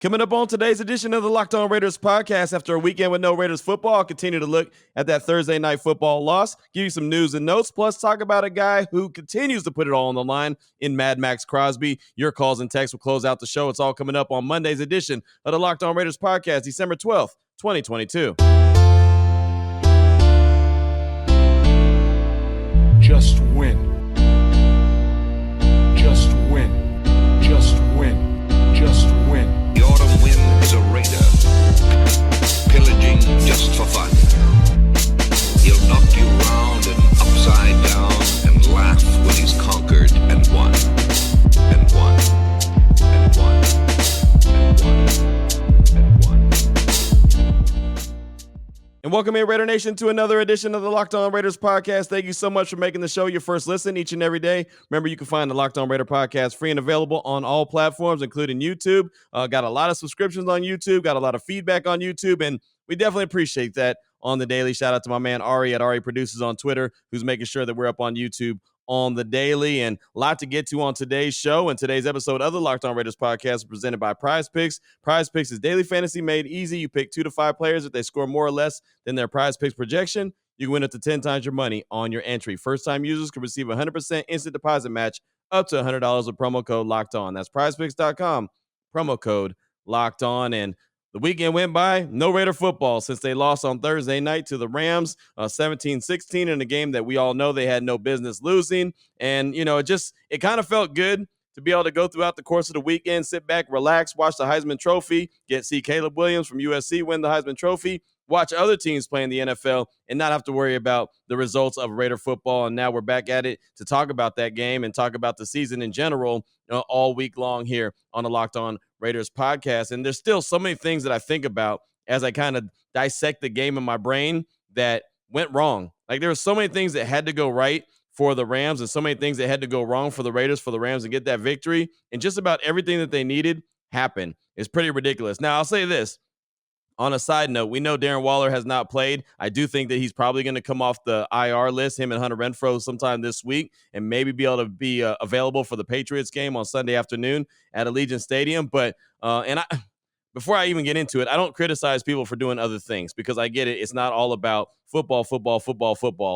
Coming up on today's edition of the Locked On Raiders podcast, after a weekend with no Raiders football, I'll continue to look at that Thursday night football loss, give you some news and notes, plus talk about a guy who continues to put it all on the line in Maxx Crosby. Your calls and texts will close out the show. It's all coming up on Monday's edition of the Locked On Raiders podcast, December 12th, 2022. Just win. Just win. Just win. Just win. The autumn wind is a raider, pillaging just for fun. He'll knock you round and upside down and laugh when he's conquered and won, and won, and won, and won, and won. And welcome in, Raider Nation, to another edition of the Locked On Raiders podcast. Thank you so much for making the show your first listen each and every day. Remember, you can find the Locked On Raider podcast free and available on all platforms, including YouTube. Got a lot of subscriptions on YouTube, got a lot of feedback on YouTube, and we definitely appreciate that on the daily. Shout out to my man Ari at Ari Producers on Twitter, who's making sure that we're up on YouTube on the daily. And a lot to get to on today's show. And today's episode of the Locked On Raiders podcast is presented by Prize Picks. Prize Picks is daily fantasy made easy. You pick 2 to 5 players. If they score more or less than their Prize Picks projection, you can win up to 10 times your money on your entry. First-time users can receive a 100% instant deposit match up to $100 with promo code Locked On. That's prizepicks.com, promo code Locked On. And the weekend went by, no Raider football since they lost on Thursday night to the Rams 17-16 in a game that we all know they had no business losing. And, you know, it kind of felt good to be able to go throughout the course of the weekend, sit back, relax, watch the Heisman Trophy, see Caleb Williams from USC win the Heisman Trophy, watch other teams play in the NFL, and not have to worry about the results of Raider football. And now we're back at it to talk about that game and talk about the season in general all week long here on the Locked On Raiders podcast. And there's still so many things that I think about as I kind of dissect the game in my brain that went wrong. Like, there were so many things that had to go right for the Rams and so many things that had to go wrong for the Raiders, for the Rams to get that victory. And just about everything that they needed happened. It's pretty ridiculous. Now, I'll say this. On a side note, we know Darren Waller has not played. I do think that he's probably going to come off the IR list, him and Hunter Renfrow, sometime this week, and maybe be able to be available for the Patriots game on Sunday afternoon at Allegiant Stadium. But before I even get into it, I don't criticize people for doing other things, because I get it. It's not all about football,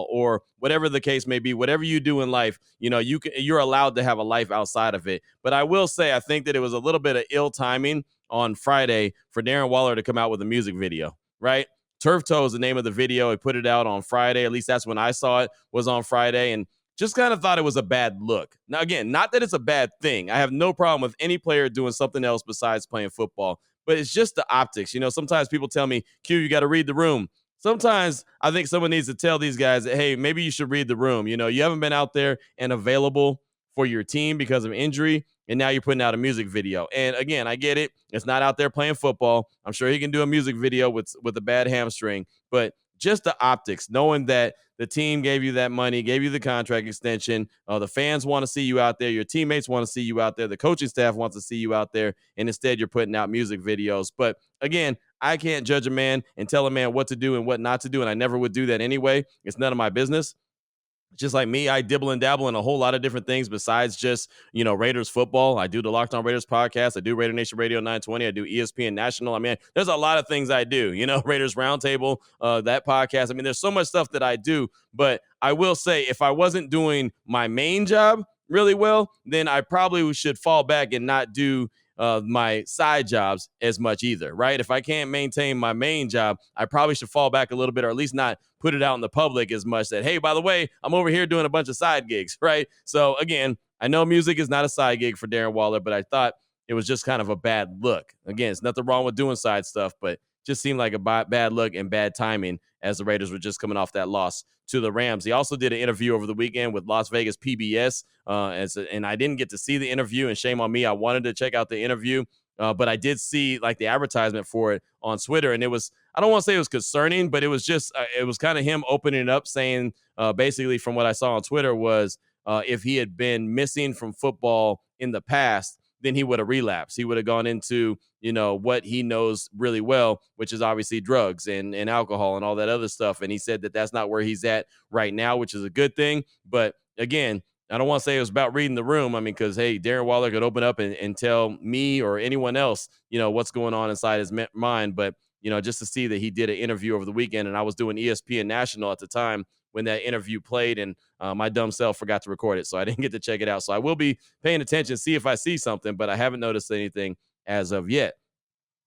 or whatever the case may be. Whatever you do in life, you're allowed to have a life outside of it. But I will say, I think that it was a little bit of ill timing on Friday for Darren Waller to come out with a music video, right? Turf Toe is the name of the video. He put it out on Friday. At least that's when I saw it, was on Friday, and just kind of thought it was a bad look. Now, again, not that it's a bad thing. I have no problem with any player doing something else besides playing football, but it's just the optics. Sometimes people tell me, Q, you got to read the room. Sometimes I think someone needs to tell these guys that, hey, maybe you should read the room. You haven't been out there and available for your team because of injury, and now you're putting out a music video. And again, I get it. It's not out there playing football. I'm sure he can do a music video with a bad hamstring, but just the optics, knowing that the team gave you that money, gave you the contract extension, the fans want to see you out there, your teammates want to see you out there, the coaching staff wants to see you out there, and instead you're putting out music videos. But again, I can't judge a man and tell a man what to do and what not to do, and I never would do that anyway. It's none of my business. Just like me, I dibble and dabble in a whole lot of different things besides just, Raiders football. I do the Locked On Raiders podcast. I do Raider Nation Radio 920. I do ESPN National. I mean, there's a lot of things I do, Raiders Roundtable, that podcast. I mean, there's so much stuff that I do, but I will say, if I wasn't doing my main job really well, then I probably should fall back and not do my side jobs as much either, right? If I can't maintain my main job, I probably should fall back a little bit, or at least not put it out in the public as much that, hey, by the way, I'm over here doing a bunch of side gigs, right? So again, I know music is not a side gig for Darren Waller, but I thought it was just kind of a bad look. Again, it's nothing wrong with doing side stuff, but just seemed like a bad look and bad timing as the Raiders were just coming off that loss to the Rams. He also did an interview over the weekend with Las Vegas PBS, and I didn't get to see the interview, and shame on me. I wanted to check out the interview, but I did see like the advertisement for it on Twitter, and it was, I don't want to say it was concerning, but it was just, it was kind of him opening it up, saying basically from what I saw on Twitter was if he had been missing from football in the past, then he would have relapsed. He would have gone into, what he knows really well, which is obviously drugs and alcohol and all that other stuff. And he said that that's not where he's at right now, which is a good thing. But again, I don't want to say it was about reading the room. I mean, because, hey, Darren Waller could open up and tell me or anyone else, what's going on inside his mind. But, just to see that he did an interview over the weekend, and I was doing ESPN National at the time when that interview played, and my dumb self forgot to record it, so I didn't get to check it out. So I will be paying attention, see if I see something, but I haven't noticed anything as of yet.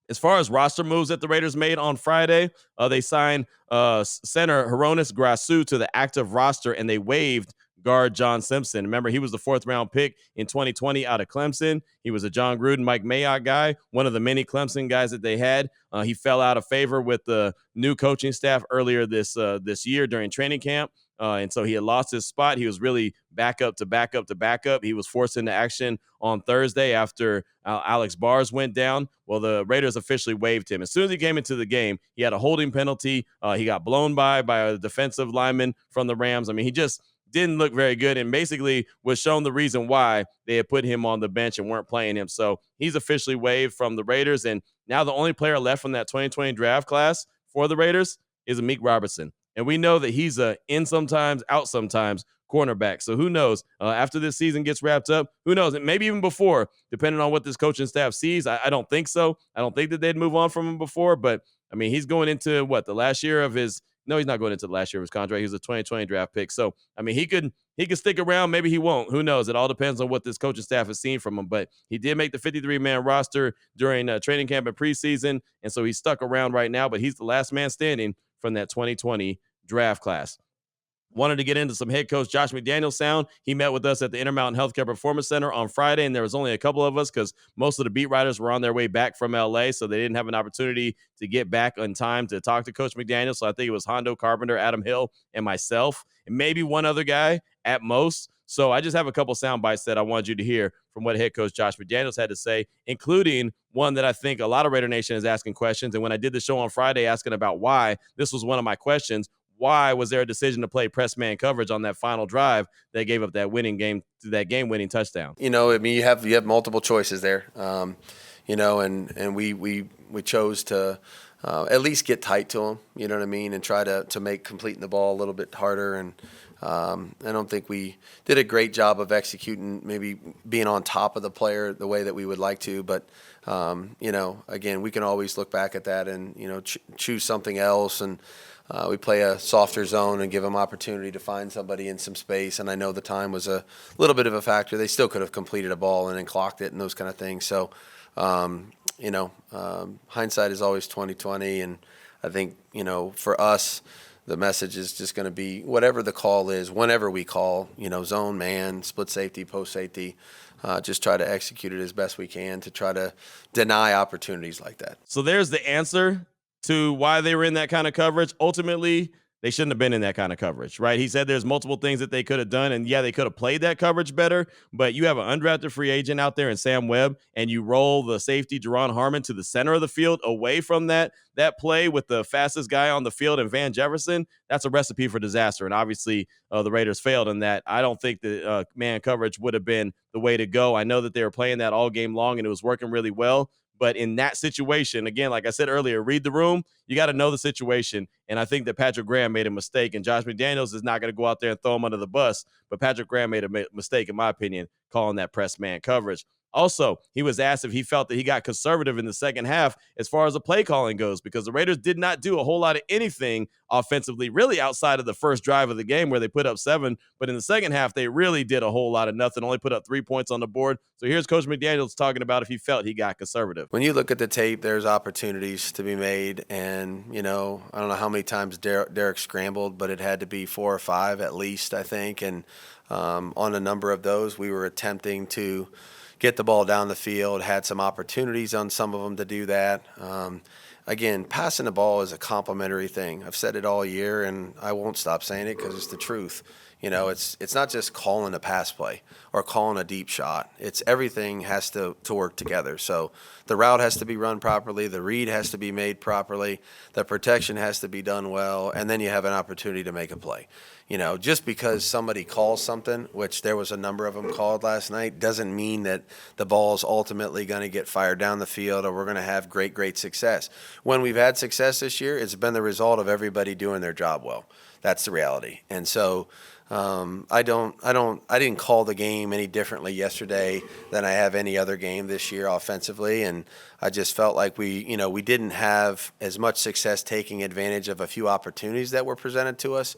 As far as roster moves that the Raiders made on Friday, they signed center Hronis Grasu to the active roster, and they waived guard John Simpson. Remember, he was the 4th-round pick in 2020 out of Clemson. He was a John Gruden, Mike Mayock guy, one of the many Clemson guys that they had. He fell out of favor with the new coaching staff earlier this year during training camp. And so he had lost his spot. He was really backup to backup to backup. He was forced into action on Thursday after Alex Bars went down. Well, the Raiders officially waived him. As soon as he came into the game, he had a holding penalty. He got blown by a defensive lineman from the Rams. I mean, he just didn't look very good and basically was shown the reason why they had put him on the bench and weren't playing him. So he's officially waived from the Raiders. And now the only player left from that 2020 draft class for the Raiders is Amik Robertson. And we know that he's a in sometimes, out sometimes cornerback. So who knows? After this season gets wrapped up, who knows? And maybe even before, depending on what this coaching staff sees. I don't think so. I don't think that they'd move on from him before. But, I mean, he's going into, the last year of his – no, he's not going into the last year of his contract. He was a 2020 draft pick. So, I mean, he could stick around. Maybe he won't. Who knows? It all depends on what this coaching staff has seen from him. But he did make the 53-man roster during training camp and preseason, and so he's stuck around right now. But he's the last man standing from that 2020 draft class. Wanted to get into some head coach Josh McDaniels sound. He met with us at the Intermountain Healthcare Performance Center on Friday, and there was only a couple of us because most of the beat writers were on their way back from LA, so they didn't have an opportunity to get back on time to talk to Coach McDaniels. So I think it was Hondo Carpenter, Adam Hill, and myself, and maybe one other guy at most. So I just have a couple sound bites that I wanted you to hear from what head coach Josh McDaniels had to say, including one that I think a lot of Raider Nation is asking questions. And when I did the show on Friday asking about why, this was one of my questions. Why was there a decision to play press man coverage on that final drive that gave up that game-winning touchdown? I mean, you have multiple choices there, and we chose to at least get tight to them, you know what I mean, and try to make completing the ball a little bit harder. And I don't think we did a great job of executing, maybe being on top of the player the way that we would like to. But, again, we can always look back at that and, choose something else. And we play a softer zone and give them opportunity to find somebody in some space. And I know the time was a little bit of a factor. They still could have completed a ball and then clocked it and those kind of things. So, hindsight is always 20/20. And I think, for us, the message is just going to be whatever the call is, whenever we call, zone, man, split safety, post safety, just try to execute it as best we can to try to deny opportunities like that. So there's the answer to why they were in that kind of coverage. Ultimately, they shouldn't have been in that kind of coverage, right? He said there's multiple things that they could have done, and yeah, they could have played that coverage better, but you have an undrafted free agent out there in Sam Webb, and you roll the safety, Jerron Harmon, to the center of the field away from that play with the fastest guy on the field and Van Jefferson. That's a recipe for disaster, and obviously the Raiders failed in that. I don't think that man coverage would have been the way to go. I know that they were playing that all game long, and it was working really well. But in that situation, again, like I said earlier, read the room. You got to know the situation. And I think that Patrick Graham made a mistake. And Josh McDaniels is not going to go out there and throw him under the bus. But Patrick Graham made a mistake, in my opinion, calling that press man coverage. Also, he was asked if he felt that he got conservative in the second half as far as the play calling goes, because the Raiders did not do a whole lot of anything offensively, really outside of the first drive of the game where they put up 7. But in the second half, they really did a whole lot of nothing, only put up 3 points on the board. So here's Coach McDaniels talking about if he felt he got conservative. When you look at the tape, there's opportunities to be made. And, I don't know how many times Derek scrambled, but it had to be 4 or 5 at least, I think. And on a number of those, we were attempting to get the ball down the field, had some opportunities on some of them to do that. Again, passing the ball is a complimentary thing. I've said it all year, and I won't stop saying it because it's the truth. It's not just calling a pass play or calling a deep shot. It's everything has to work together. So the route has to be run properly, the read has to be made properly, the protection has to be done well, and then you have an opportunity to make a play. Just because somebody calls something, which there was a number of them called last night, doesn't mean that the ball is ultimately going to get fired down the field or we're going to have great success. When we've had success this year, it's been the result of everybody doing their job well. That's the reality. And so I didn't call the game any differently yesterday than I have any other game this year offensively, and I just felt like we didn't have as much success taking advantage of a few opportunities that were presented to us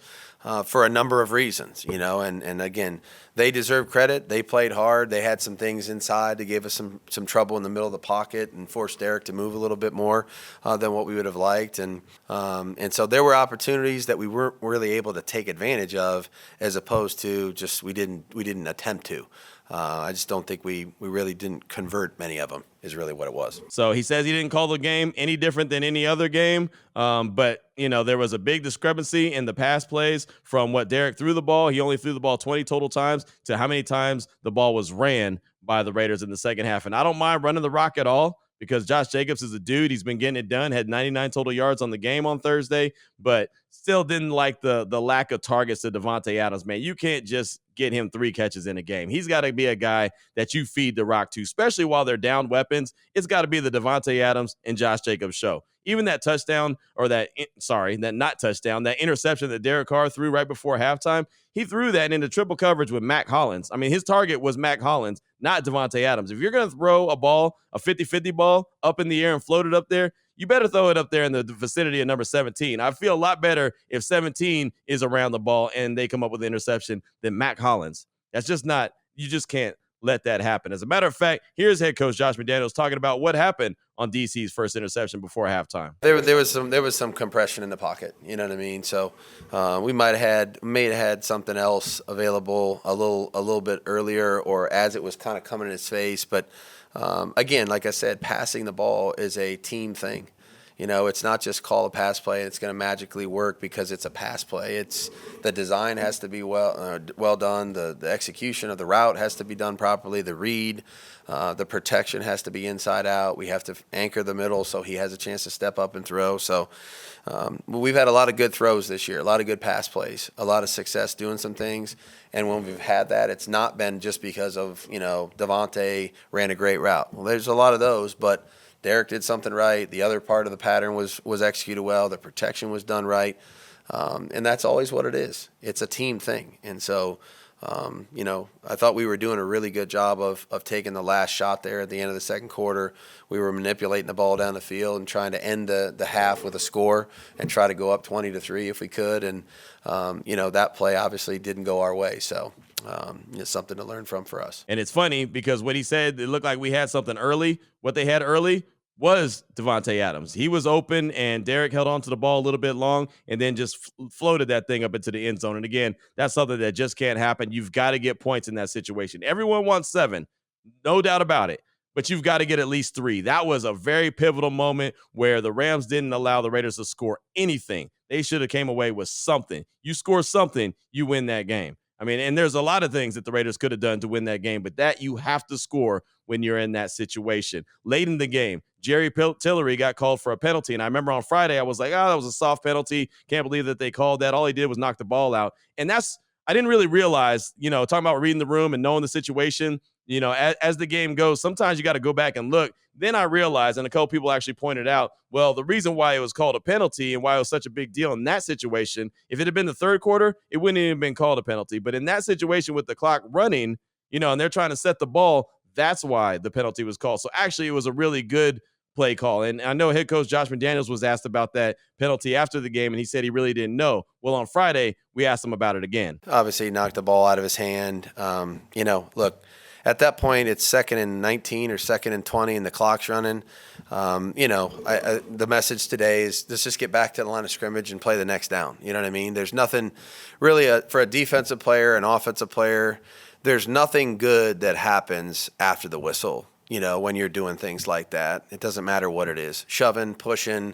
for a number of reasons, and again, they deserve credit. They played hard. They had some things inside to give us some trouble in the middle of the pocket and forced Derek to move a little bit more than what we would have liked, and so there were opportunities that we weren't really able to take advantage of, as opposed to just we didn't attempt to. I just don't think we really didn't convert many of them, is really what it was. So he says he didn't call the game any different than any other game. But, there was a big discrepancy in the pass plays from what Derek threw the ball. He only threw the ball 20 total times to how many times the ball was ran by the Raiders in the second half. And I don't mind running the rock at all, because Josh Jacobs is a dude. He's been getting it done, had 99 total yards on the game on Thursday, but still didn't like the lack of targets to Davante Adams, man. You can't just get him 3 catches in a game. He's got to be a guy that you feed the rock to, especially while they're down weapons. It's got to be the Davante Adams and Josh Jacobs show. Even that touchdown, or that not touchdown, that interception that Derek Carr threw right before halftime, he threw that into triple coverage with Mac Hollins. I mean, his target was Mac Hollins, not Davante Adams. If you're going to throw a ball, a 50-50 ball up in the air and float it up there, you better throw it up there in the vicinity of number 17. I feel a lot better if 17 is around the ball and they come up with an interception than Mac Hollins. That's just not, you just can't let that happen. As a matter of fact, here's head coach Josh McDaniels talking about what happened on DC's first interception before halftime. There was some compression in the pocket. You know what I mean? So we may have had something else available a little bit earlier, or as it was kind of coming in his face. But again, like I said, passing the ball is a team thing. It's not just call a pass play and it's going to magically work because it's a pass play. It's the design has to be well done. The execution of the route has to be done properly. The read, the protection has to be inside out. We have to anchor the middle so he has a chance to step up and throw. So we've had a lot of good throws this year, a lot of good pass plays, a lot of success doing some things. And when we've had that, it's not been just because of, Davante ran a great route. Well, there's a lot of those, but Derek did something right. The other part of the pattern was executed well. The protection was done right. And that's always what it is. It's a team thing. And so, I thought we were doing a really good job of taking the last shot there at the end of the second quarter. We were manipulating the ball down the field and trying to end the half with a score and try to go up 20-3 if we could. And, that play obviously didn't go our way. So it's something to learn from for us. And it's funny because what he said, it looked like we had something early. What they had early was Davante Adams. He was open, and Derek held on to the ball a little bit long and then just floated that thing up into the end zone. And again, that's something that just can't happen. You've got to get points in that situation. Everyone wants 7, no doubt about it, but you've got to get at least 3. That was a very pivotal moment where the Rams didn't allow the Raiders to score anything. They should have came away with something. You score something, you win that game. I mean, and there's a lot of things that the Raiders could have done to win that game, but that you have to score when you're in that situation. Late in the game, Jerry Tillery got called for a penalty, and I remember on Friday I was like, that was a soft penalty. Can't believe that they called that. All he did was knock the ball out. And I didn't really realize, talking about reading the room and knowing the situation, as the game goes, sometimes you got to go back and look. Then I realized, and a couple people actually pointed out, well, the reason why it was called a penalty and why it was such a big deal in that situation, if it had been the third quarter, it wouldn't even been called a penalty. But in that situation with the clock running, and they're trying to set the ball, that's why the penalty was called. So actually it was a really good play call. And I know head coach Josh McDaniels was asked about that penalty after the game, and he said he really didn't know. Well, on Friday, we asked him about it again. Obviously, he knocked the ball out of his hand. Look, at that point, it's 2nd and 19 or 2nd and 20, and the clock's running. The message today is let's just get back to the line of scrimmage and play the next down. You know what I mean? There's nothing really for a defensive player, an offensive player, there's nothing good that happens after the whistle. When you're doing things like that, it doesn't matter what it is, shoving, pushing,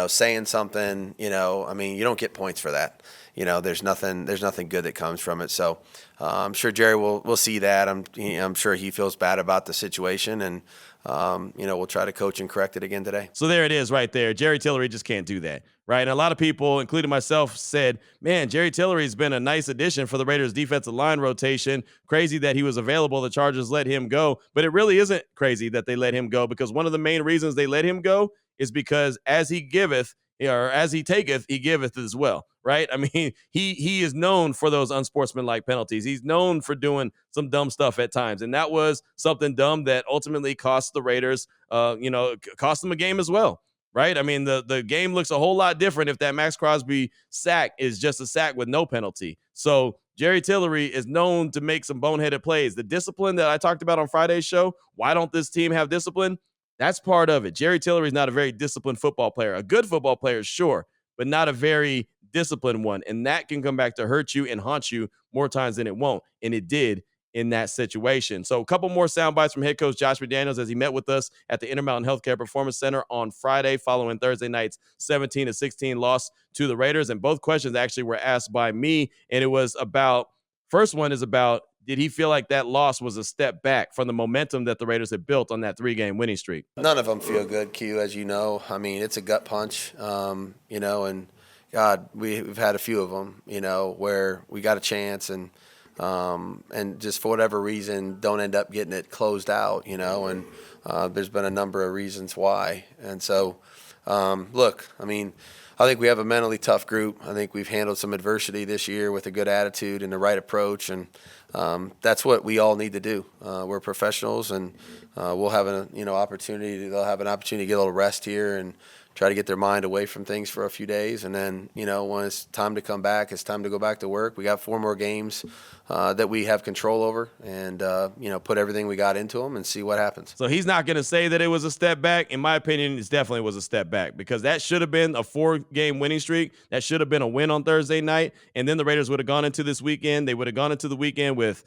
saying something, you don't get points for that. There's nothing good that comes from it. So I'm sure Jerry will see that. I'm sure he feels bad about the situation, and we'll try to coach and correct it again today. So there it is right there. Jerry Tillery just can't do that, right? And a lot of people, including myself, said, man, Jerry Tillery's been a nice addition for the Raiders defensive line rotation. Crazy that he was available. The Chargers let him go. But it really isn't crazy that they let him go, because one of the main reasons they let him go is because as he giveth, or as he taketh, he giveth as well, right? I mean, he is known for those unsportsmanlike penalties. He's known for doing some dumb stuff at times, and that was something dumb that ultimately cost the Raiders, cost them a game as well. Right. I mean, the game looks a whole lot different if that Maxx Crosby sack is just a sack with no penalty. So Jerry Tillery is known to make some boneheaded plays. The discipline that I talked about on Friday's show, why don't this team have discipline? That's part of it. Jerry Tillery is not a very disciplined football player. A good football player, sure, but not a very disciplined one. And that can come back to hurt you and haunt you more times than it won't. And it did in that situation. So a couple more sound bites from head coach Josh McDaniels as he met with us at the Intermountain Healthcare Performance Center on Friday following Thursday night's 17-16 loss to the Raiders. And both questions actually were asked by me. And it was about, first one is about, did he feel like that loss was a step back from the momentum that the Raiders had built on that 3-game winning streak? None of them feel good, Q, as you know. I mean, it's a gut punch, and God, we've had a few of them, where we got a chance and just for whatever reason don't end up getting it closed out, and there's been a number of reasons why. And so, look, I mean, I think we have a mentally tough group. I think we've handled some adversity this year with a good attitude and the right approach, and that's what we all need to do. We're professionals, and we'll have an opportunity. They'll have an opportunity to get a little rest here and try to get their mind away from things for a few days. And then, when it's time to come back, it's time to go back to work. We got 4 more games that we have control over and, put everything we got into them and see what happens. So he's not going to say that it was a step back. In my opinion, it definitely was a step back because that should have been a 4-game winning streak. That should have been a win on Thursday night. And then the Raiders would have gone into this weekend. They would have gone into the weekend with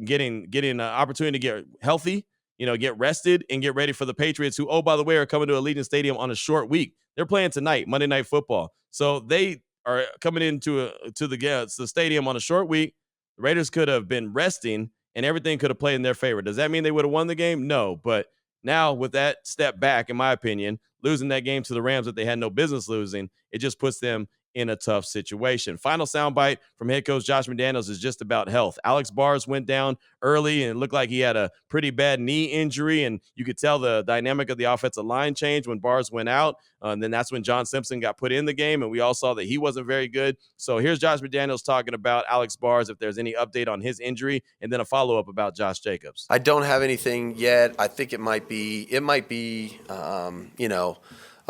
getting an opportunity to get healthy, get rested and get ready for the Patriots, who, oh, by the way, are coming to Allegiant Stadium on a short week. They're playing tonight, Monday Night Football. So they are coming into the stadium on a short week. The Raiders could have been resting and everything could have played in their favor. Does that mean they would have won the game? No. But now with that step back, in my opinion, losing that game to the Rams that they had no business losing, it just puts them in a tough situation. Final soundbite from head coach Josh McDaniels is just about health. Alex Bars went down early and it looked like he had a pretty bad knee injury, and you could tell the dynamic of the offensive line changed when Bars went out. And then that's when John Simpson got put in the game, and we all saw that he wasn't very good. So here's Josh McDaniels talking about Alex Bars, if there's any update on his injury, and then a follow-up about Josh Jacobs. I don't have anything yet. I think it might be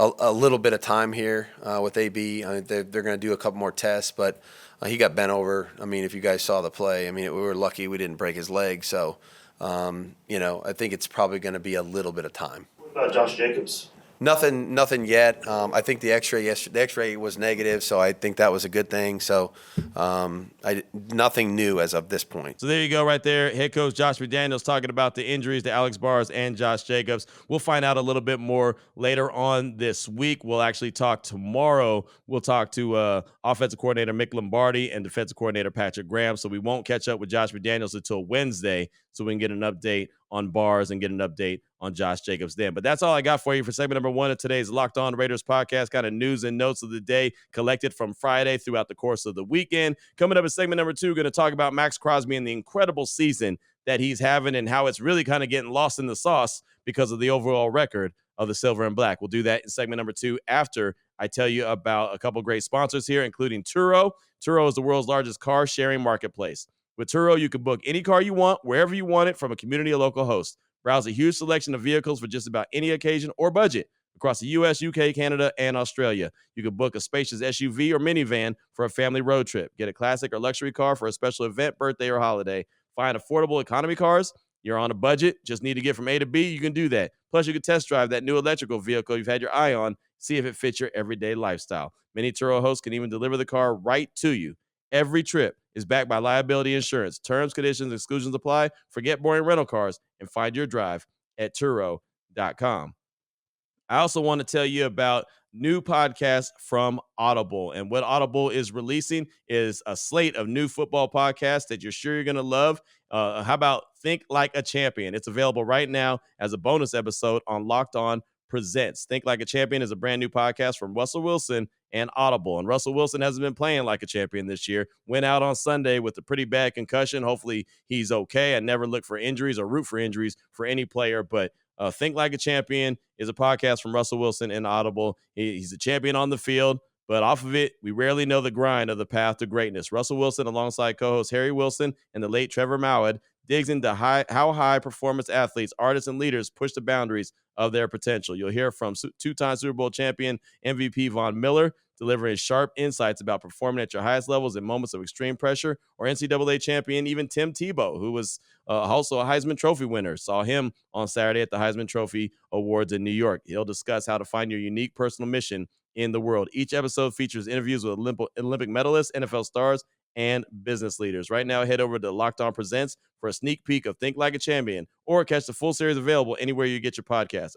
a little bit of time here with AB. I mean, they're going to do a couple more tests, but he got bent over. I mean, if you guys saw the play, I mean, we were lucky we didn't break his leg. So, I think it's probably going to be a little bit of time. What about Josh Jacobs? Nothing yet. I think the X-ray was negative, so I think that was a good thing. So, nothing new as of this point. So there you go right there. Head coach Josh McDaniels talking about the injuries to Alex Bars and Josh Jacobs. We'll find out a little bit more later on this week. We'll actually talk tomorrow. We'll talk to offensive coordinator Mick Lombardi and defensive coordinator Patrick Graham. So we won't catch up with Josh McDaniels until Wednesday, so we can get an update on Bars and get an update on Josh Jacobs then. But that's all I got for you for segment number 1 of today's Locked On Raiders podcast. Kind of news and notes of the day collected from Friday throughout the course of the weekend. Coming up in segment number 2, going to talk about Maxx Crosby and the incredible season that he's having and how it's really kind of getting lost in the sauce because of the overall record of the Silver and Black. We'll do that in segment number 2 after I tell you about a couple great sponsors here, including Turo. Turo is the world's largest car sharing marketplace. With Turo, you can book any car you want, wherever you want it, from a community or local host. Browse a huge selection of vehicles for just about any occasion or budget across the U.S., UK, Canada, and Australia. You can book a spacious SUV or minivan for a family road trip. Get a classic or luxury car for a special event, birthday, or holiday. Find affordable economy cars. You're on a budget, just need to get from A to B, you can do that. Plus, you can test drive that new electrical vehicle you've had your eye on, see if it fits your everyday lifestyle. Many Turo hosts can even deliver the car right to you. Every trip is backed by liability insurance. Terms, conditions, exclusions apply. Forget boring rental cars and find your drive at Turo.com. I also want to tell you about new podcasts from Audible. And what Audible is releasing is a slate of new football podcasts that you're sure you're going to love. How about Think Like a Champion? It's available right now as a bonus episode on Locked On Presents. Think Like a Champion is a brand new podcast from Russell Wilson and Audible. And Russell Wilson hasn't been playing like a champion this year. Went out on Sunday with a pretty bad concussion. Hopefully he's okay. I never look for injuries or root for injuries for any player, but Think Like a Champion is a podcast from Russell Wilson and Audible. He's a champion on the field, but off of it, we rarely know the grind of the path to greatness. Russell Wilson, alongside co-host Harry Wilson and the late Trevor Mowat, digs into how high-performance athletes, artists, and leaders push the boundaries of their potential. You'll hear from two-time Super Bowl champion MVP Von Miller, delivering sharp insights about performing at your highest levels in moments of extreme pressure, or NCAA champion even Tim Tebow, who was also a Heisman Trophy winner. Saw him on Saturday at the Heisman Trophy Awards in New York. He'll discuss how to find your unique personal mission in the world. Each episode features interviews with Olympic medalists, NFL stars, and business leaders. Right now, head over to Locked On Presents for a sneak peek of Think Like a Champion, or catch the full series available anywhere you get your podcast.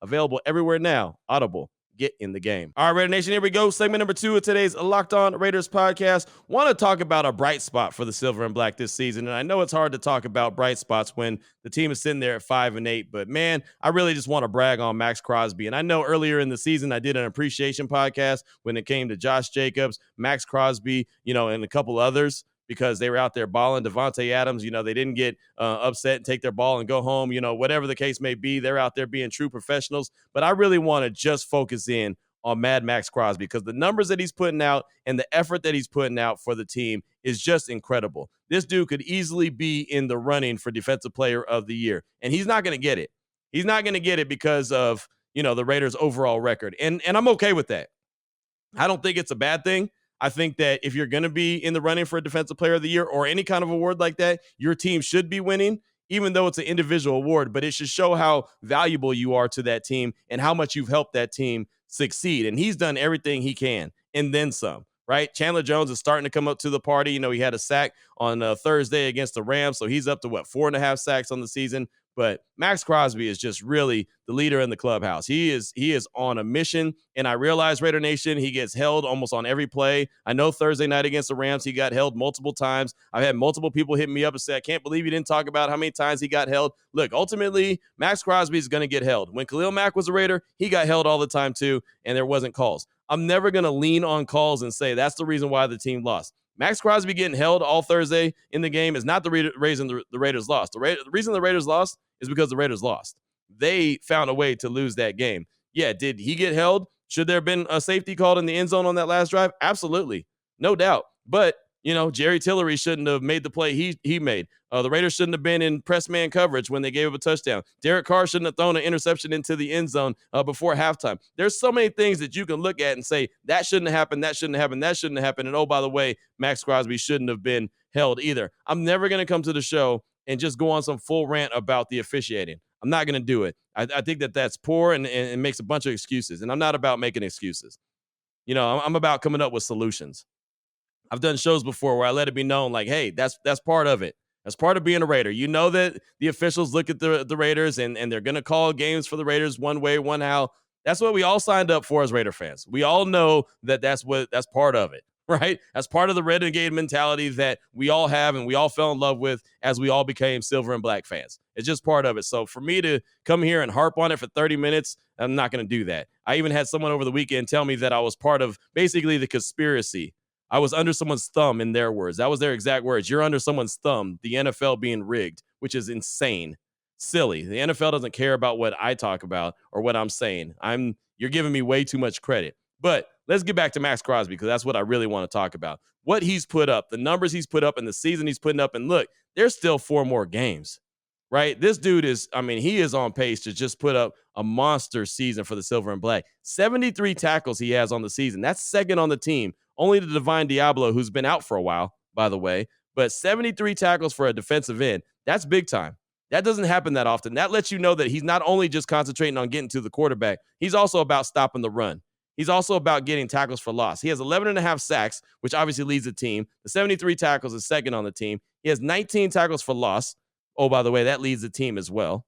Available everywhere now. Audible. Get in the game. All right, Raider Nation, here we go. Segment number 2 of today's Locked On Raiders podcast. Want to talk about a bright spot for the Silver and Black this season. And I know it's hard to talk about bright spots when the team is sitting there at 5-8, but man, I really just want to brag on Maxx Crosby. And I know earlier in the season, I did an appreciation podcast when it came to Josh Jacobs, Maxx Crosby, and a couple others, because they were out there balling. Devontae Adams, they didn't get upset and take their ball and go home. Whatever the case may be, they're out there being true professionals. But I really want to just focus in on Mad Maxx Crosby, because the numbers that he's putting out and the effort that he's putting out for the team is just incredible. This dude could easily be in the running for Defensive Player of the Year, and he's not going to get it. He's not going to get it because of, the Raiders' overall record. And I'm okay with that. I don't think it's a bad thing. I think that if you're going to be in the running for a Defensive Player of the Year or any kind of award like that, your team should be winning, even though it's an individual award. But it should show how valuable you are to that team and how much you've helped that team succeed. And he's done everything he can and then some, right? Chandler Jones is starting to come up to the party. He had a sack on Thursday against the Rams, so he's up to 4.5 sacks on the season. But Maxx Crosby is just really the leader in the clubhouse. He is on a mission, and I realize, Raider Nation, he gets held almost on every play. I know Thursday night against the Rams, he got held multiple times. I've had multiple people hit me up and say, I can't believe you didn't talk about how many times he got held. Look, ultimately, Maxx Crosby is going to get held. When Khalil Mack was a Raider, he got held all the time too, and there wasn't calls. I'm never going to lean on calls and say that's the reason why the team lost. Maxx Crosby getting held all Thursday in the game is not the reason the Raiders lost. The reason the Raiders lost is because the Raiders lost. They found a way to lose that game. Yeah, did he get held? Should there have been a safety called in the end zone on that last drive? Absolutely. No doubt. But, Jerry Tillery shouldn't have made the play he made. The Raiders shouldn't have been in press man coverage when they gave up a touchdown. Derek Carr shouldn't have thrown an interception into the end zone before halftime. There's so many things that you can look at and say, that shouldn't have happened, that shouldn't have happened, that shouldn't have happened. And oh, by the way, Maxx Crosby shouldn't have been held either. I'm never going to come to the show and just go on some full rant about the officiating. I'm not going to do it. I think that's poor and makes a bunch of excuses. And I'm not about making excuses. I'm about coming up with solutions. I've done shows before where I let it be known, like, hey, that's part of it. That's part of being a Raider. You know that the officials look at the Raiders and they're going to call games for the Raiders one way, one how. That's what we all signed up for as Raider fans. We all know that that's part of it, right? That's part of the Renegade mentality that we all have and we all fell in love with as we all became Silver and Black fans. It's just part of it. So for me to come here and harp on it for 30 minutes, I'm not going to do that. I even had someone over the weekend tell me that I was part of basically the conspiracy. I was under someone's thumb, in their words. That was their exact words. You're under someone's thumb, the NFL being rigged, which is insane. Silly. The NFL doesn't care about what I talk about or what I'm saying. You're giving me way too much credit. But let's get back to Maxx Crosby, because that's what I really want to talk about. What he's put up, the numbers he's put up, and the season he's putting up. And look, there's still 4 more games, right? This dude he is on pace to just put up a monster season for the Silver and Black. 73 tackles he has on the season. That's second on the team, only to Divine Diablo, who's been out for a while, by the way. But 73 tackles for a defensive end, that's big time. That doesn't happen that often. That lets you know that he's not only just concentrating on getting to the quarterback, he's also about stopping the run. He's also about getting tackles for loss. He has 11.5 sacks, which obviously leads the team. The 73 tackles is second on the team. He has 19 tackles for loss. Oh, by the way, that leads the team as well.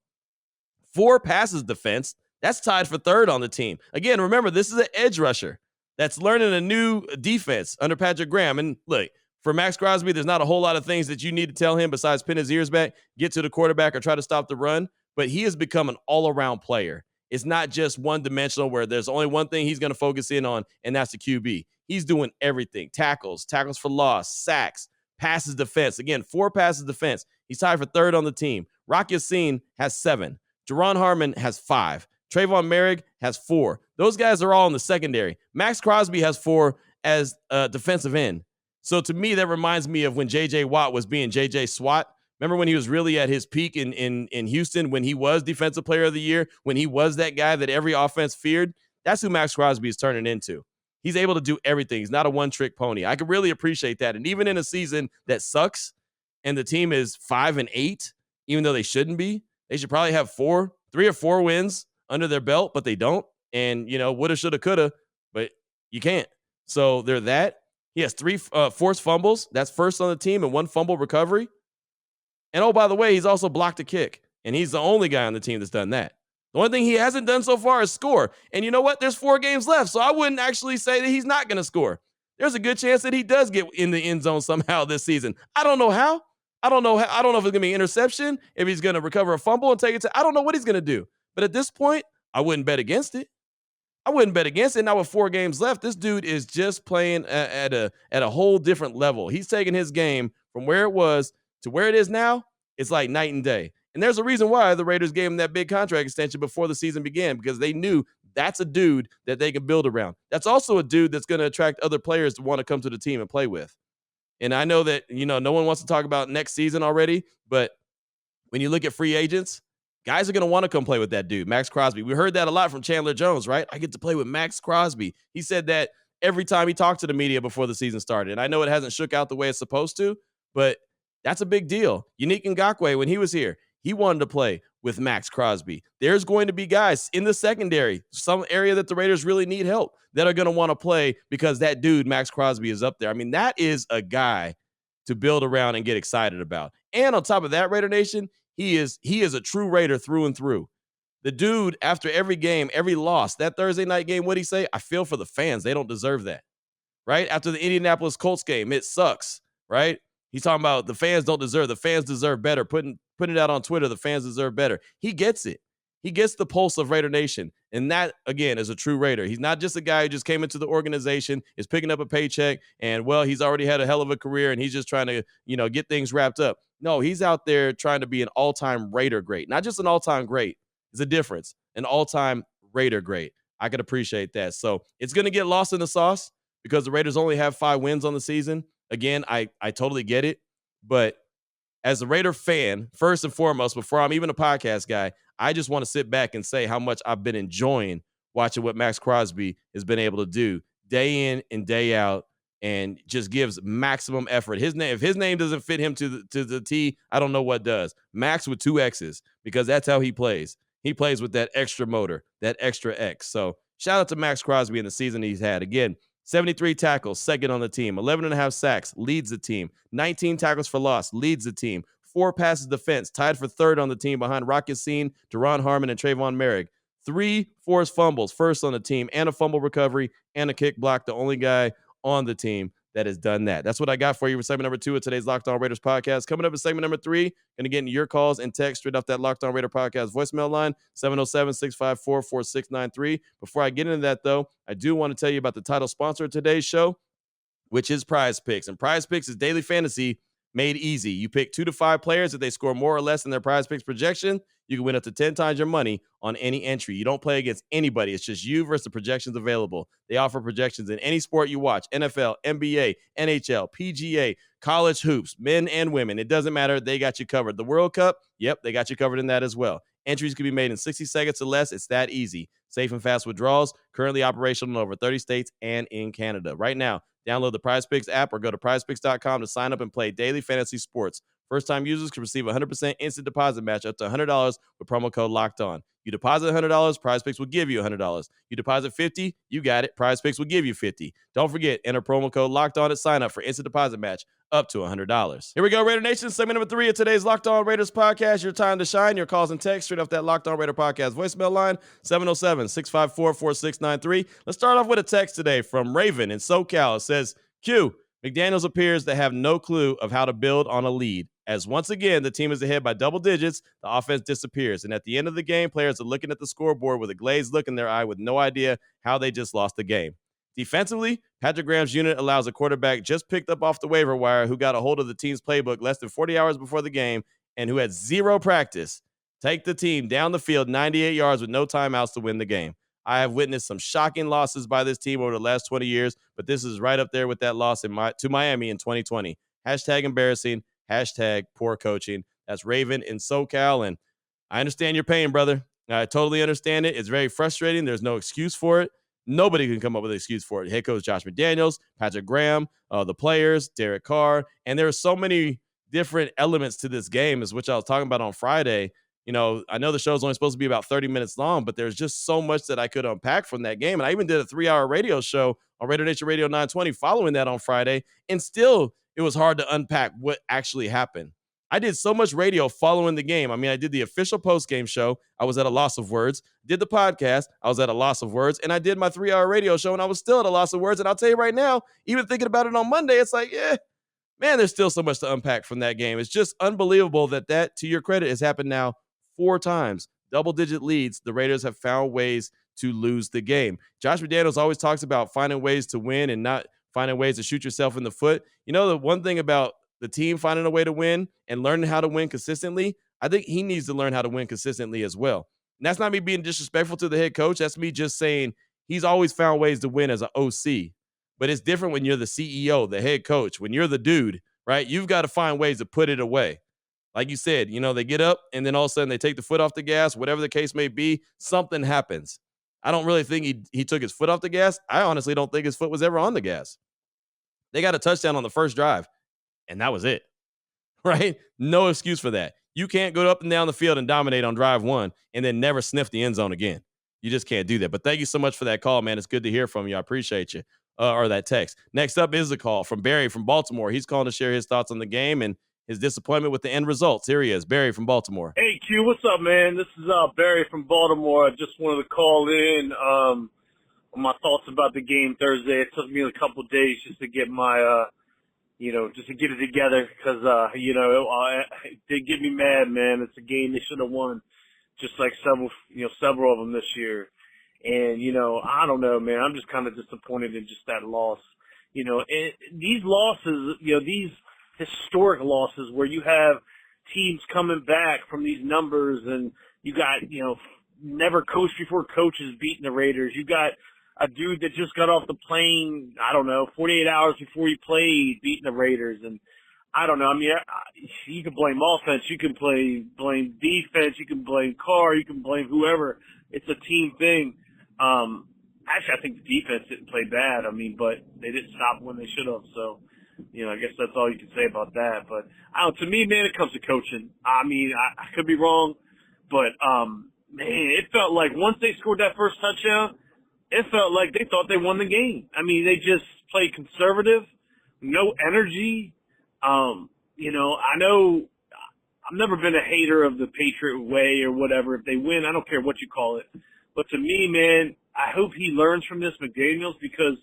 4 passes defense. That's tied for third on the team. Again, remember, this is an edge rusher that's learning a new defense under Patrick Graham. And look, for Maxx Crosby, there's not a whole lot of things that you need to tell him besides pin his ears back, get to the quarterback, or try to stop the run. But he has become an all-around player. It's not just one-dimensional where there's only one thing he's going to focus in on, and that's the QB. He's doing everything. Tackles for loss, sacks, passes defense. Again, 4 passes defense. He's tied for third on the team. Rock Ya-Sin has 7. Jerron Harmon has 5. Trayvon Merrick has 4. Those guys are all in the secondary. Maxx Crosby has 4 as a defensive end. So to me, that reminds me of when J.J. Watt was being J.J. Swat. Remember when he was really at his peak in Houston, when he was Defensive Player of the Year, when he was that guy that every offense feared? That's who Maxx Crosby is turning into. He's able to do everything. He's not a one-trick pony. I can really appreciate that. And even in a season that sucks and the team is 5-8, even though they shouldn't be, they should probably have 3 or 4 wins under their belt, but they don't. And, woulda, shoulda, coulda, but you can't. So they're that. He has 3 forced fumbles. That's first on the team, and 1 fumble recovery. And, oh, by the way, he's also blocked a kick, and he's the only guy on the team that's done that. The only thing he hasn't done so far is score. And you know what? There's 4 games left, so I wouldn't actually say that he's not going to score. There's a good chance that he does get in the end zone somehow this season. I don't know how. I don't know if it's going to be an interception, if he's going to recover a fumble and take it to – I don't know what he's going to do. But at this point, I wouldn't bet against it. Now with 4 games left, this dude is just playing at a whole different level. He's taking his game from where it was to where it is now. It's like night and day. And there's a reason why the Raiders gave him that big contract extension before the season began, because they knew that's a dude that they can build around. That's also a dude that's going to attract other players to want to come to the team and play with. And I know that, no one wants to talk about next season already, but when you look at free agents, guys are going to want to come play with that dude, Maxx Crosby. We heard that a lot from Chandler Jones, right? I get to play with Maxx Crosby. He said that every time he talked to the media before the season started. And I know it hasn't shook out the way it's supposed to, but that's a big deal. Unique Ngakoue, when he was here, he wanted to play with Maxx Crosby. There's going to be guys in the secondary, some area that the Raiders really need help, that are going to want to play because that dude, Maxx Crosby, is up there. I mean, that is a guy to build around and get excited about. And on top of that, Raider Nation, he is a true Raider through and through. The dude, after every game, every loss, that Thursday night game, what'd he say? I feel for the fans. They don't deserve that, right? After the Indianapolis Colts game, it sucks, right? He's talking about the fans don't deserve. The fans deserve better. Putting it out on Twitter, the fans deserve better. He gets it. He gets the pulse of Raider Nation. And that, again, is a true Raider. He's not just a guy who just came into the organization, is picking up a paycheck, and, well, he's already had a hell of a career, and he's just trying to, get things wrapped up. No, he's out there trying to be an all-time Raider great. Not just an all-time great. There's a difference. An all-time Raider great. I could appreciate that. So it's going to get lost in the sauce because the Raiders only have 5 wins on the season. Again, I totally get it. But as a Raider fan, first and foremost, before I'm even a podcast guy, I just want to sit back and say how much I've been enjoying watching what Maxx Crosby has been able to do day in and day out, and just gives maximum effort. If his name doesn't fit him to the T, I don't know what does. Max with 2 X's, because that's how he plays. He plays with that extra motor, that extra X. So shout out to Maxx Crosby in the season he's had. Again, 73 tackles, second on the team. 11.5 sacks, leads the team. 19 tackles for loss, leads the team. 4 passes defense, tied for third on the team behind Rock Ya-Sin, Jerron Harmon, and Trayvon Merrick. 3 forced fumbles, first on the team, and a fumble recovery, and a kick block. The only guy on the team that has done that. That's what I got for you for segment number 2 of today's Locked On Raiders podcast. Coming up in segment number 3, going to get into your calls and text straight off that Locked On Raider podcast voicemail line, 707-654-4693. Before I get into that, though, I do want to tell you about the title sponsor of today's show, which is Prize Picks. And Prize Picks is daily fantasy made easy. You pick 2 to 5 players. If they score more or less than their Prize Picks projection, you can win up to 10 times your money on any entry. You don't play against anybody. It's just you versus the projections available. They offer projections in any sport you watch: NFL, NBA, NHL, PGA, college hoops, men and women. It doesn't matter. They got you covered. The World Cup, yep, they got you covered in that as well. Entries can be made in 60 seconds or less. It's that easy. Safe and fast withdrawals. Currently operational in over 30 states and in Canada. Right now, download the Prize Picks app or go to prizepicks.com to sign up and play daily fantasy sports. First-time users can receive a 100% instant deposit match up to $100 with promo code Locked On. You deposit $100, Prize Picks will give you $100. You deposit $50, you got it. Prize Picks will give you $50. Don't forget, enter promo code Locked On at sign up for instant deposit match up to $100. Here we go, Raider Nation. Segment number 3 of today's Locked On Raiders podcast. Your time to shine. Your calls and texts straight off that Locked On Raider podcast voicemail line, 707-654-4693. Let's start off with a text today from Raven in SoCal. It says, Q, McDaniels appears to have no clue of how to build on a lead, as once again, the team is ahead by double digits, the offense disappears. And at the end of the game, players are looking at the scoreboard with a glazed look in their eye with no idea how they just lost the game. Defensively, Patrick Graham's unit allows a quarterback just picked up off the waiver wire who got a hold of the team's playbook less than 40 hours before the game and who had 0 practice Take the team down the field 98 yards with no timeouts to win the game. I have witnessed some shocking losses by this team over the last 20 years, but this is right up there with that loss to Miami in 2020. Hashtag embarrassing. Hashtag poor coaching. That's Raven in SoCal, and I understand your pain, brother. I totally understand it. It's very frustrating. There's no excuse for it. Nobody can come up with an excuse for it. Head coach Josh McDaniels, Patrick Graham, the players, Derek Carr, and there are so many different elements to this game, as which I was talking about on Friday. I know the show's only supposed to be about 30 minutes long, but there's just so much that I could unpack from that game. And I even did a 3-hour radio show on Raider Nation Radio 920 following that on Friday, and still it was hard to unpack what actually happened. I did so much radio following the game. I mean, I did the official post-game show. I was at a loss of words. Did the podcast. I was at a loss of words. And I did my 3-hour radio show, and I was still at a loss of words. And I'll tell you right now, even thinking about it on Monday, it's like, man, there's still so much to unpack from that game. It's just unbelievable that, to your credit, has happened now 4 times. Double-digit leads. The Raiders have found ways to lose the game. Josh McDaniels always talks about finding ways to win and not finding ways to shoot yourself in the foot. The one thing about the team finding a way to win and learning how to win consistently, I think he needs to learn how to win consistently as well. And that's not me being disrespectful to the head coach. That's me just saying he's always found ways to win as an OC. But it's different when you're the CEO, the head coach, when you're the dude, right? You've got to find ways to put it away. Like you said, they get up and then all of a sudden they take the foot off the gas, whatever the case may be, something happens. I don't really think he took his foot off the gas. I honestly don't think his foot was ever on the gas. They got a touchdown on the first drive, and that was it, right? No excuse for that. You can't go up and down the field and dominate on drive 1 and then never sniff the end zone again. You just can't do that. But thank you so much for that call, man. It's good to hear from you. I appreciate you, or that text. Next up is a call from Barry from Baltimore. He's calling to share his thoughts on the game and his disappointment with the end results. Here he is, Barry from Baltimore. Hey, Q, what's up, man? This is Barry from Baltimore. I just wanted to call in on my thoughts about the game Thursday. It took me a couple of days just to get my just to get it together because, it did get me mad, man. It's a game they should have won, just like several of them this year. And, I don't know, man. I'm just kind of disappointed in just that loss. These losses, these historic losses where you have teams coming back from these numbers and you got, never coached before coaches beating the Raiders. You got a dude that just got off the plane, 48 hours before he played, beating the Raiders. And I don't know. I mean, you can blame offense. You can blame defense. You can blame Carr. You can blame whoever. It's a team thing. Actually, I think the defense didn't play bad. I mean, but they didn't stop when they should have. So, I guess that's all you can say about that. But to me, man, it comes to coaching. I mean, I could be wrong, but man, it felt like once they scored that first touchdown, it felt like they thought they won the game. I mean, they just played conservative, no energy. I know I've never been a hater of the Patriot way or whatever. If they win, I don't care what you call it. But to me, man, I hope he learns from this McDaniels because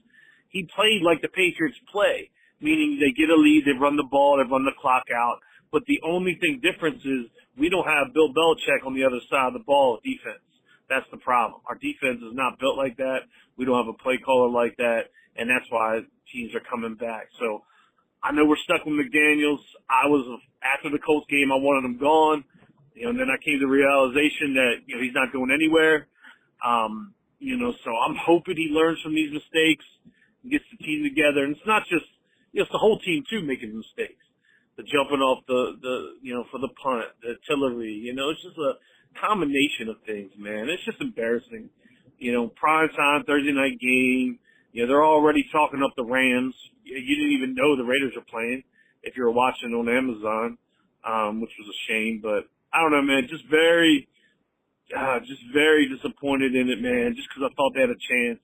he played like the Patriots play, meaning they get a lead, they run the ball, they run the clock out. But the only thing difference is we don't have Bill Belichick on the other side of the ball defense. That's the problem. Our defense is not built like that. We don't have a play caller like that, and that's why teams are coming back. So I know we're stuck with McDaniels. After the Colts game, I wanted him gone. And then I came to the realization that, he's not going anywhere. So I'm hoping he learns from these mistakes and gets the team together. And it's not just, it's the whole team too making mistakes. The jumping off for the punt, the artillery, it's just a combination of things, man. It's just embarrassing. Prime time Thursday night game. They're already talking up the Rams. You didn't even know the Raiders were playing if you were watching on Amazon, which was a shame. But I don't know, man. Just very disappointed in it, man. Just because I thought they had a chance.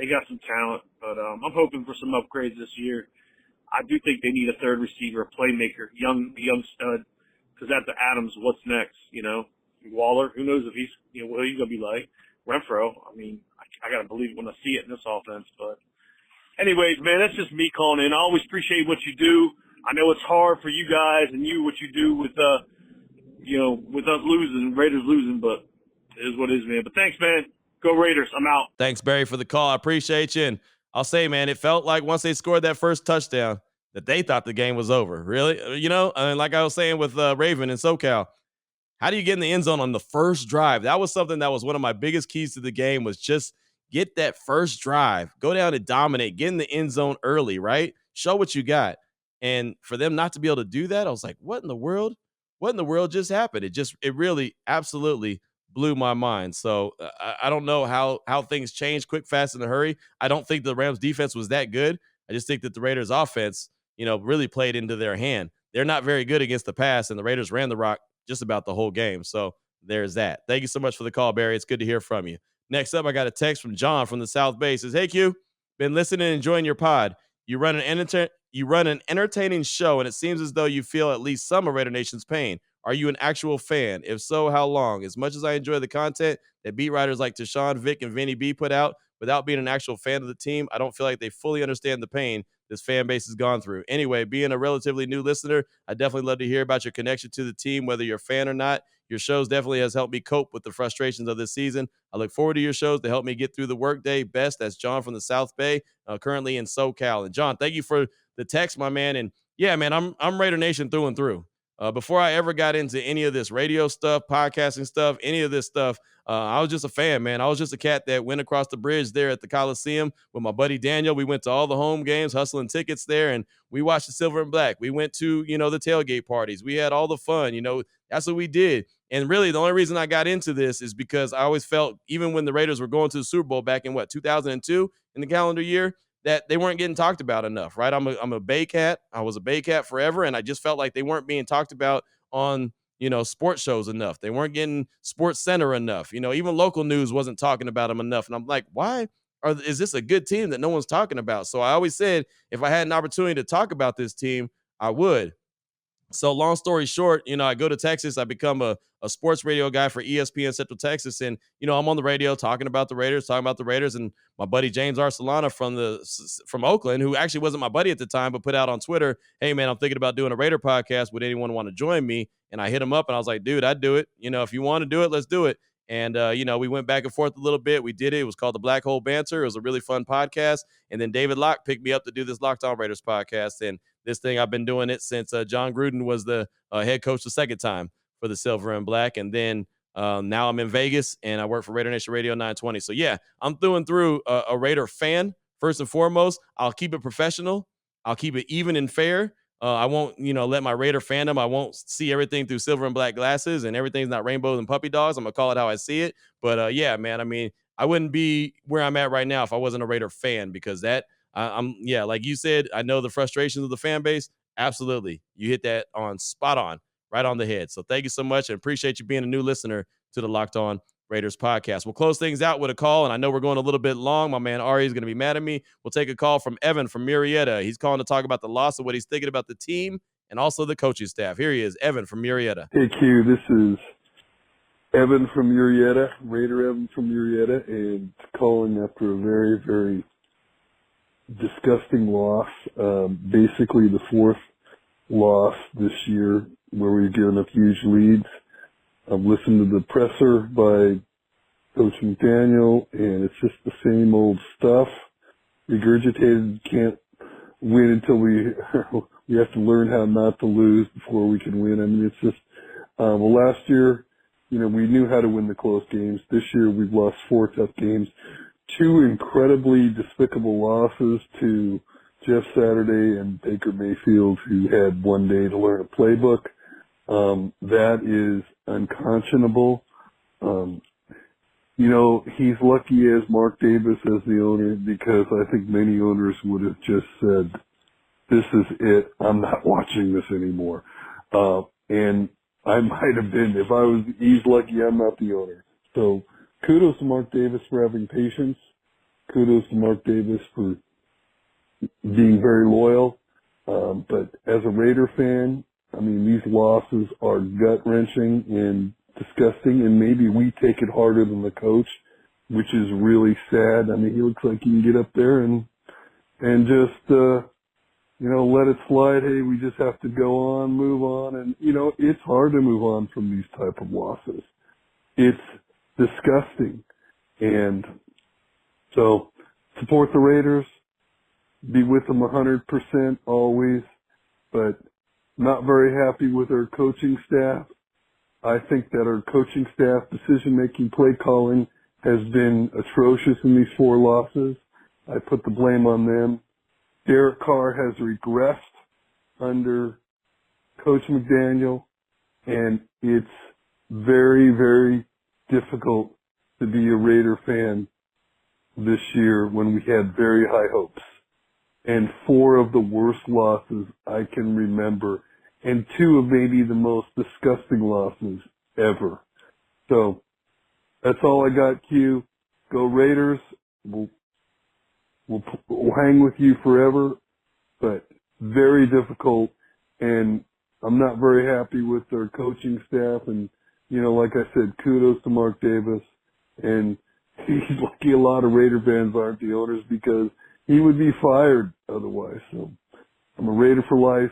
They got some talent, but I'm hoping for some upgrades this year. I do think they need a third receiver, a playmaker, young stud. Because after Adams, what's next? Waller, who knows if he's, what he's going to be like. Renfro, I mean, I got to believe it when I see it in this offense. But anyways, man, that's just me calling in. I always appreciate what you do. I know it's hard for you guys and what you do with, with us losing, Raiders losing, but it is what it is, man. But thanks, man. Go Raiders. I'm out. Thanks, Barry, for the call. I appreciate you. And I'll say, man, it felt like once they scored that first touchdown that they thought the game was over. Really? Like I was saying with Raven and SoCal, how do you get in the end zone on the first drive? That was something that was one of my biggest keys to the game, was just get that first drive, go down and dominate, get in the end zone early, right? Show what you got. And for them not to be able to do that, I was like, what in the world? What in the world just happened? It really absolutely blew my mind. So I don't know how things change quick, fast, in a hurry. I don't think the Rams defense was that good. I just think that the Raiders offense, really played into their hand. They're not very good against the pass, and the Raiders ran the rock just about the whole game. So there's that. Thank you so much for the call, Barry. It's good to hear from you. Next up, I got a text from John from the South Bay. He says, "Hey Q, been listening and enjoying your pod. You run an entertaining show, and it seems as though you feel at least some of Raider Nation's pain. Are you an actual fan? If so, how long? As much as I enjoy the content that beat writers like Tashawn, Vic, and Vinny B put out, without being an actual fan of the team, I don't feel like they fully understand the pain this fan base has gone through. Anyway, being a relatively new listener, I definitely love to hear about your connection to the team, whether you're a fan or not. Your shows definitely has helped me cope with the frustrations of this season. I look forward to your shows to help me get through the workday best. That's John from the South Bay, currently in SoCal. And John, thank you for the text, my man. And yeah, man, I'm Raider Nation through and through. Before I ever got into any of this radio stuff, podcasting stuff, any of this stuff, I was just a fan, man. I was just a cat that went across the bridge there at the Coliseum with my buddy Daniel. We went to all the home games, hustling tickets there, and we watched the Silver and Black. We went to, the tailgate parties. We had all the fun. That's what we did. And really, the only reason I got into this is because I always felt, even when the Raiders were going to the Super Bowl back in 2002 in the calendar year, that they weren't getting talked about enough, right? I'm a Bay cat. I was a Bay cat forever, and I just felt like they weren't being talked about on, sports shows enough. They weren't getting Sports Center enough. Even local news wasn't talking about them enough. And I'm like, why is this a good team that no one's talking about? So I always said, if I had an opportunity to talk about this team, I would. So long story short, I go to Texas. I become a sports radio guy for ESPN Central Texas. And, I'm on the radio talking about the Raiders. And my buddy James Arcelana from Oakland, who actually wasn't my buddy at the time, but put out on Twitter, "Hey, man, I'm thinking about doing a Raider podcast. Would anyone want to join me?" And I hit him up and I was like, "Dude, I'd do it. If you want to do it, let's do it." And, we went back and forth a little bit. We did it. It was called the Black Hole Banter. It was a really fun podcast. And then David Locke picked me up to do this Locked On Raiders podcast. And this thing, I've been doing it since John Gruden was the head coach the second time for the Silver and Black. And then now I'm in Vegas and I work for Raider Nation Radio 920. So, yeah, I'm through and through a Raider fan. First and foremost, I'll keep it professional. I'll keep it even and fair. I won't, let my Raider fandom, I won't see everything through silver and black glasses and everything's not rainbows and puppy dogs. I'm going to call it how I see it. But, yeah, man, I mean, I wouldn't be where I'm at right now if I wasn't a Raider fan, because like you said, I know the frustrations of the fan base. Absolutely. You hit that on spot on, right on the head. So thank you so much and appreciate you being a new listener to the Locked On Raiders podcast. We'll close things out with a call, and I know we're going a little bit long. My man Ari is going to be mad at me. We'll take a call from Evan from Murrieta. He's calling to talk about the loss and what he's thinking about the team and also the coaching staff. Here he is, Evan from Murrieta. Hey, Q, this is Evan from Murrieta, Raider Evan from Murrieta, and calling after a very, very disgusting loss. Basically the fourth loss this year where we've given up huge leads. I've listened to the presser by Coach McDaniel, and it's just the same old stuff. Regurgitated, can't win until we have to learn how not to lose before we can win. I mean, it's just, last year, we knew how to win the close games. This year we've lost 4 tough games. 2 incredibly despicable losses to Jeff Saturday and Baker Mayfield, who had one day to learn a playbook. That is unconscionable. He's lucky as Mark Davis as the owner, because I think many owners would have just said, "This is it. I'm not watching this anymore." And I might have been, he's lucky I'm not the owner. So kudos to Mark Davis for having patience. Kudos to Mark Davis for being very loyal. But as a Raider fan, I mean, these losses are gut-wrenching and disgusting, and maybe we take it harder than the coach, which is really sad. I mean, he looks like he can get up there and just, let it slide. Hey, we just have to go on, move on. And, it's hard to move on from these type of losses. It's disgusting. And so support the Raiders, be with them 100% always, but not very happy with our coaching staff. I think that our coaching staff decision-making, play calling has been atrocious in these 4 losses. I put the blame on them. Derek Carr has regressed under Coach McDaniel, and it's very, very difficult to be a Raider fan this year when we had very high hopes. And 4 of the worst losses I can remember, and 2 of maybe the most disgusting losses ever. So that's all I got, Q. Go Raiders. We'll hang with you forever, but very difficult. And I'm not very happy with our coaching staff. And, like I said, kudos to Mark Davis. And he's lucky a lot of Raider fans aren't the owners, because he would be fired otherwise. So I'm a Raider for life.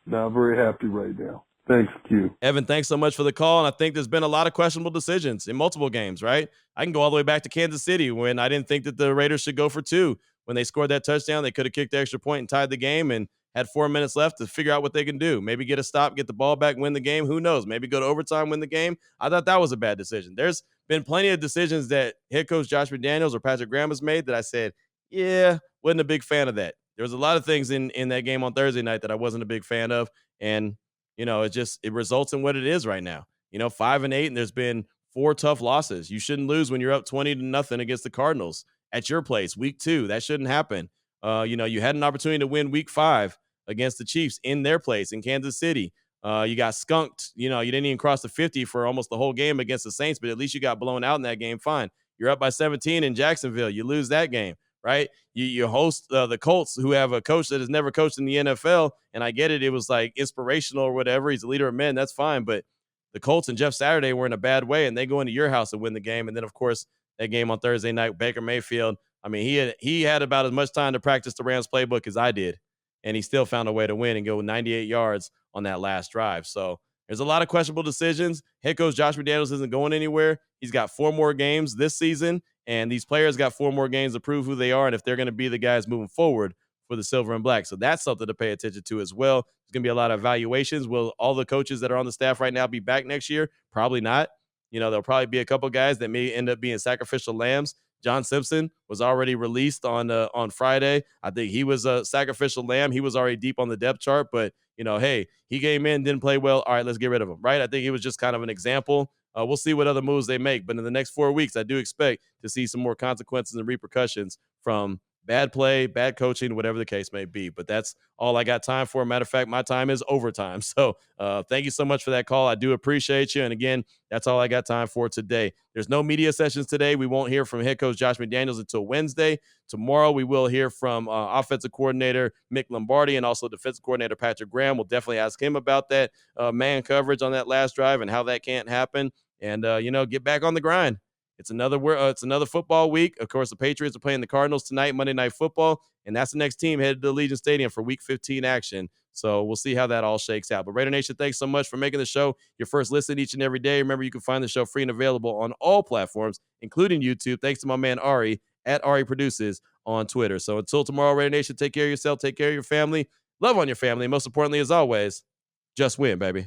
Not very happy right now. Thanks, Q. Evan, thanks so much for the call. And I think there's been a lot of questionable decisions in multiple games, right? I can go all the way back to Kansas City when I didn't think that the Raiders should go for 2. When they scored that touchdown, they could have kicked the extra point and tied the game and had 4 minutes left to figure out what they can do. Maybe get a stop, get the ball back, win the game. Who knows? Maybe go to overtime, win the game. I thought that was a bad decision. There's been plenty of decisions that head coach Josh McDaniels or Patrick Graham has made that I said, yeah, wasn't a big fan of that. There was a lot of things in that game on Thursday night that I wasn't a big fan of. And, it results in what it is right now. 5-8, and there's been 4 tough losses. You shouldn't lose when you're up 20-0 against the Cardinals at your place, week 2. That shouldn't happen. You had an opportunity to win week 5 against the Chiefs in their place in Kansas City. You got skunked. You didn't even cross the 50 for almost the whole game against the Saints, but at least you got blown out in that game. Fine. You're up by 17 in Jacksonville. You lose that game. Right? You host the Colts, who have a coach that has never coached in the NFL, and I get it. It was like inspirational or whatever. He's a leader of men. That's fine. But the Colts and Jeff Saturday were in a bad way, and they go into your house and win the game. And then, of course, that game on Thursday night, Baker Mayfield. I mean, he had about as much time to practice the Rams playbook as I did, and he still found a way to win and go 98 yards on that last drive. So there's a lot of questionable decisions. Head coach Josh McDaniels isn't going anywhere. He's got 4 more games this season, and these players got 4 more games to prove who they are and if they're going to be the guys moving forward for the silver and black. So that's something to pay attention to as well. There's going to be a lot of evaluations. Will all the coaches that are on the staff right now be back next year? Probably not. There'll probably be a couple guys that may end up being sacrificial lambs. John Simpson was already released on Friday. I think he was a sacrificial lamb. He was already deep on the depth chart, but hey, he came in, didn't play well. All right, let's get rid of him, right? I think he was just kind of an example. We'll see what other moves they make, but in the next 4 weeks, I do expect to see some more consequences and repercussions from bad play, bad coaching, whatever the case may be. But that's all I got time for. Matter of fact, my time is overtime. So thank you so much for that call. I do appreciate you. And again, that's all I got time for today. There's no media sessions today. We won't hear from head coach Josh McDaniels until Wednesday. Tomorrow, we will hear from offensive coordinator Mick Lombardi and also defensive coordinator Patrick Graham. We'll definitely ask him about that man coverage on that last drive and how that can't happen. And, get back on the grind. It's another football week. Of course, the Patriots are playing the Cardinals tonight, Monday Night Football, and that's the next team headed to Allegiant Stadium for Week 15 action. So we'll see how that all shakes out. But Raider Nation, thanks so much for making the show your first listen each and every day. Remember, you can find the show free and available on all platforms, including YouTube. Thanks to my man Ari at Ari Produces on Twitter. So until tomorrow, Raider Nation, take care of yourself, take care of your family, love on your family, and most importantly, as always, just win, baby.